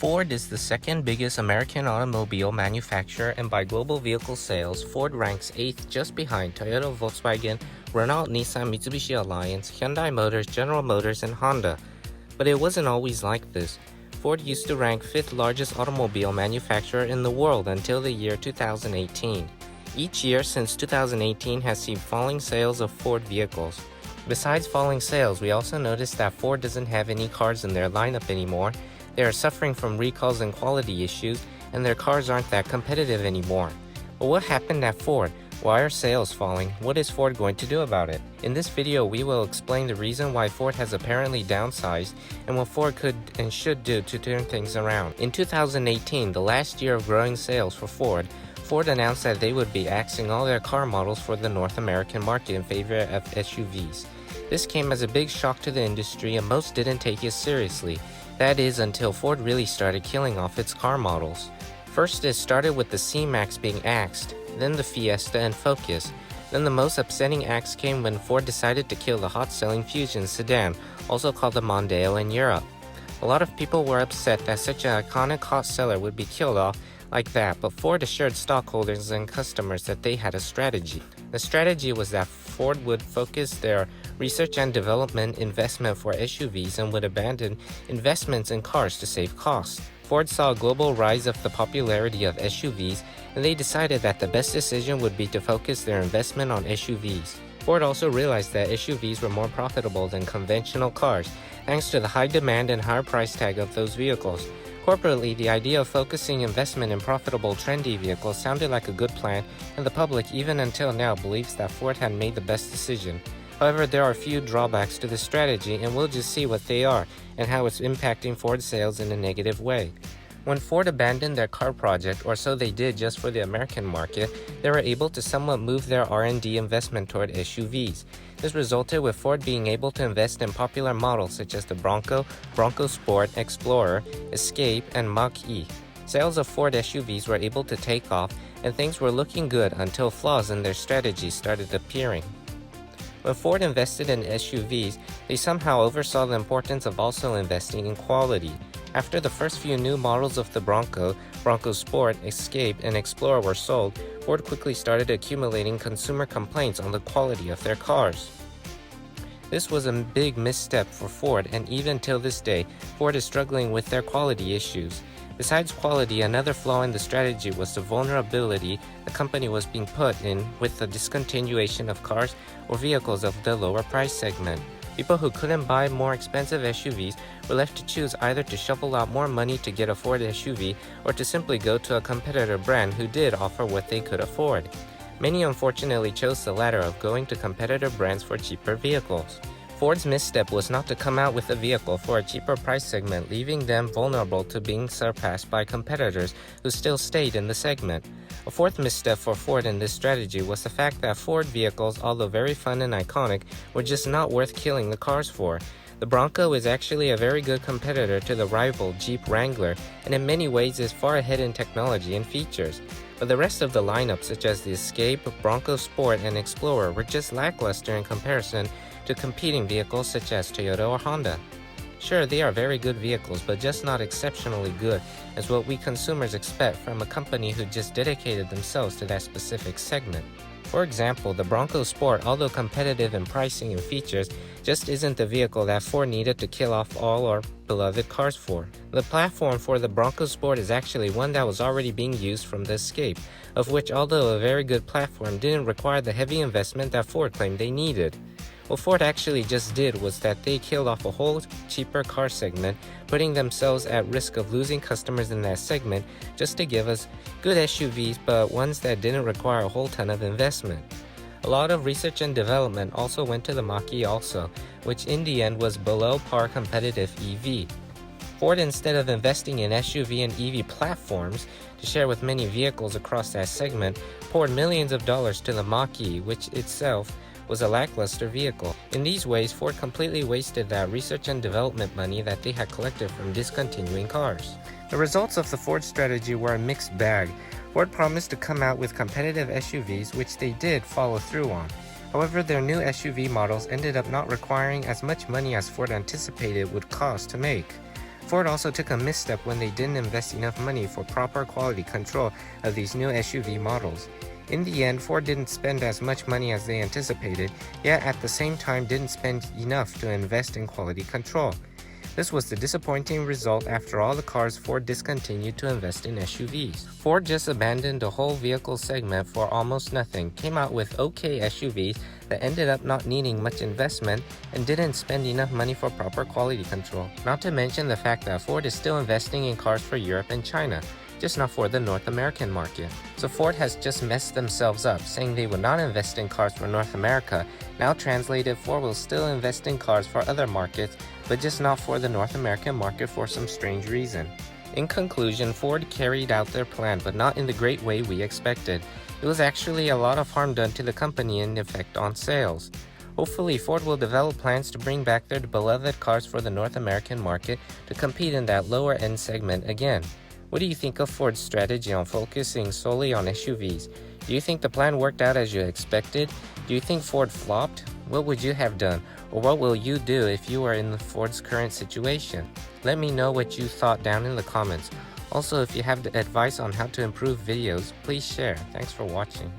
Ford is the second biggest American automobile manufacturer, and by global vehicle sales, Ford ranks 8th just behind Toyota, Volkswagen, Renault, Nissan, Mitsubishi Alliance, Hyundai Motors, General Motors, and Honda. But it wasn't always like this. Ford used to rank 5th largest automobile manufacturer in the world until the year 2018. Each year since 2018 has seen falling sales of Ford vehicles. Besides falling sales, we also noticed that Ford doesn't have any cars in their lineup anymore. They are suffering from recalls and quality issues, and their cars aren't that competitive anymore. But what happened at Ford? Why are sales falling? What is Ford going to do about it? In this video, we will explain the reason why Ford has apparently downsized and what Ford could and should do to turn things around. In 2018, the last year of growing sales for Ford, Ford announced that they would be axing all their car models for the North American market in favor of SUVs. This came as a big shock to the industry, and most didn't take it seriously. That is, until Ford really started killing off its car models. First, it started with the C-Max being axed, then the Fiesta and Focus. Then the most upsetting axe came when Ford decided to kill the hot-selling Fusion sedan, also called the Mondeo in Europe. A lot of people were upset that such an iconic hot seller would be killed off like that, but Ford assured stockholders and customers that they had a strategy. The strategy was that Ford would focus their research and development investment for SUVs and would abandon investments in cars to save costs. Ford saw a global rise of the popularity of SUVs, and they decided that the best decision would be to focus their investment on SUVs. Ford also realized that SUVs were more profitable than conventional cars, thanks to the high demand and higher price tag of those vehicles. Corporately, the idea of focusing investment in profitable, trendy vehicles sounded like a good plan, and the public, even until now, believes that Ford had made the best decision. However, there are a few drawbacks to this strategy, and we'll just see what they are and how it's impacting Ford sales in a negative way. When Ford abandoned their car project, or so they did just for the American market, they were able to somewhat move their R&D investment toward SUVs. This resulted with Ford being able to invest in popular models such as the Bronco, Bronco Sport, Explorer, Escape, and Mach-E. Sales of Ford SUVs were able to take off, and things were looking good until flaws in their strategy started appearing. When Ford invested in SUVs, they somehow oversaw the importance of also investing in quality. After the first few new models of the Bronco, Bronco Sport, Escape, and Explorer were sold, Ford quickly started accumulating consumer complaints on the quality of their cars. This was a big misstep for Ford, and even till this day, Ford is struggling with their quality issues. Besides quality, another flaw in the strategy was the vulnerability the company was being put in with the discontinuation of cars or vehicles of the lower price segment. People who couldn't buy more expensive SUVs were left to choose either to shovel out more money to get a Ford SUV or to simply go to a competitor brand who did offer what they could afford. Many unfortunately chose the latter of going to competitor brands for cheaper vehicles. Ford's misstep was not to come out with a vehicle for a cheaper price segment, leaving them vulnerable to being surpassed by competitors who still stayed in the segment. A fourth misstep for Ford in this strategy was the fact that Ford vehicles, although very fun and iconic, were just not worth killing the cars for. The Bronco is actually a very good competitor to the rival Jeep Wrangler, and in many ways is far ahead in technology and features. But the rest of the lineup, such as the Escape, Bronco Sport, and Explorer, were just lackluster in comparison to competing vehicles such as Toyota or Honda. Sure, they are very good vehicles, but just not exceptionally good as what we consumers expect from a company who just dedicated themselves to that specific segment. For example, the Bronco Sport, although competitive in pricing and features, just isn't the vehicle that Ford needed to kill off all our beloved cars for. The platform for the Bronco Sport is actually one that was already being used from the Escape, of which, although a very good platform, didn't require the heavy investment that Ford claimed they needed. What Ford actually just did was that they killed off a whole cheaper car segment, putting themselves at risk of losing customers in that segment just to give us good SUVs, but ones that didn't require a whole ton of investment. A lot of research and development also went to the Mach-E also, which in the end was below par competitive EV. Ford, instead of investing in SUV and EV platforms to share with many vehicles across that segment, poured millions of dollars to the Mach-E, which itself was a lackluster vehicle. In these ways, Ford completely wasted that research and development money that they had collected from discontinuing cars. The results of the Ford strategy were a mixed bag. Ford promised to come out with competitive SUVs, which they did follow through on. However, their new SUV models ended up not requiring as much money as Ford anticipated would cost to make. Ford also took a misstep when they didn't invest enough money for proper quality control of these new SUV models. In the end, Ford didn't spend as much money as they anticipated, yet at the same time didn't spend enough to invest in quality control. This was the disappointing result after all the cars Ford discontinued to invest in SUVs. Ford just abandoned the whole vehicle segment for almost nothing, came out with okay SUVs that ended up not needing much investment and didn't spend enough money for proper quality control. Not to mention the fact that Ford is still investing in cars for Europe and China, just not for the North American market. So Ford has just messed themselves up, saying they would not invest in cars for North America. Now translated, Ford will still invest in cars for other markets, but just not for the North American market for some strange reason. In conclusion, Ford carried out their plan, but not in the great way we expected. It was actually a lot of harm done to the company and effect on sales. Hopefully, Ford will develop plans to bring back their beloved cars for the North American market to compete in that lower end segment again. What do you think of Ford's strategy on focusing solely on SUVs? Do you think the plan worked out as you expected? Do you think Ford flopped? What would you have done? Or what will you do if you are in Ford's current situation? Let me know what you thought down in the comments. Also, if you have advice on how to improve videos, please share. Thanks for watching.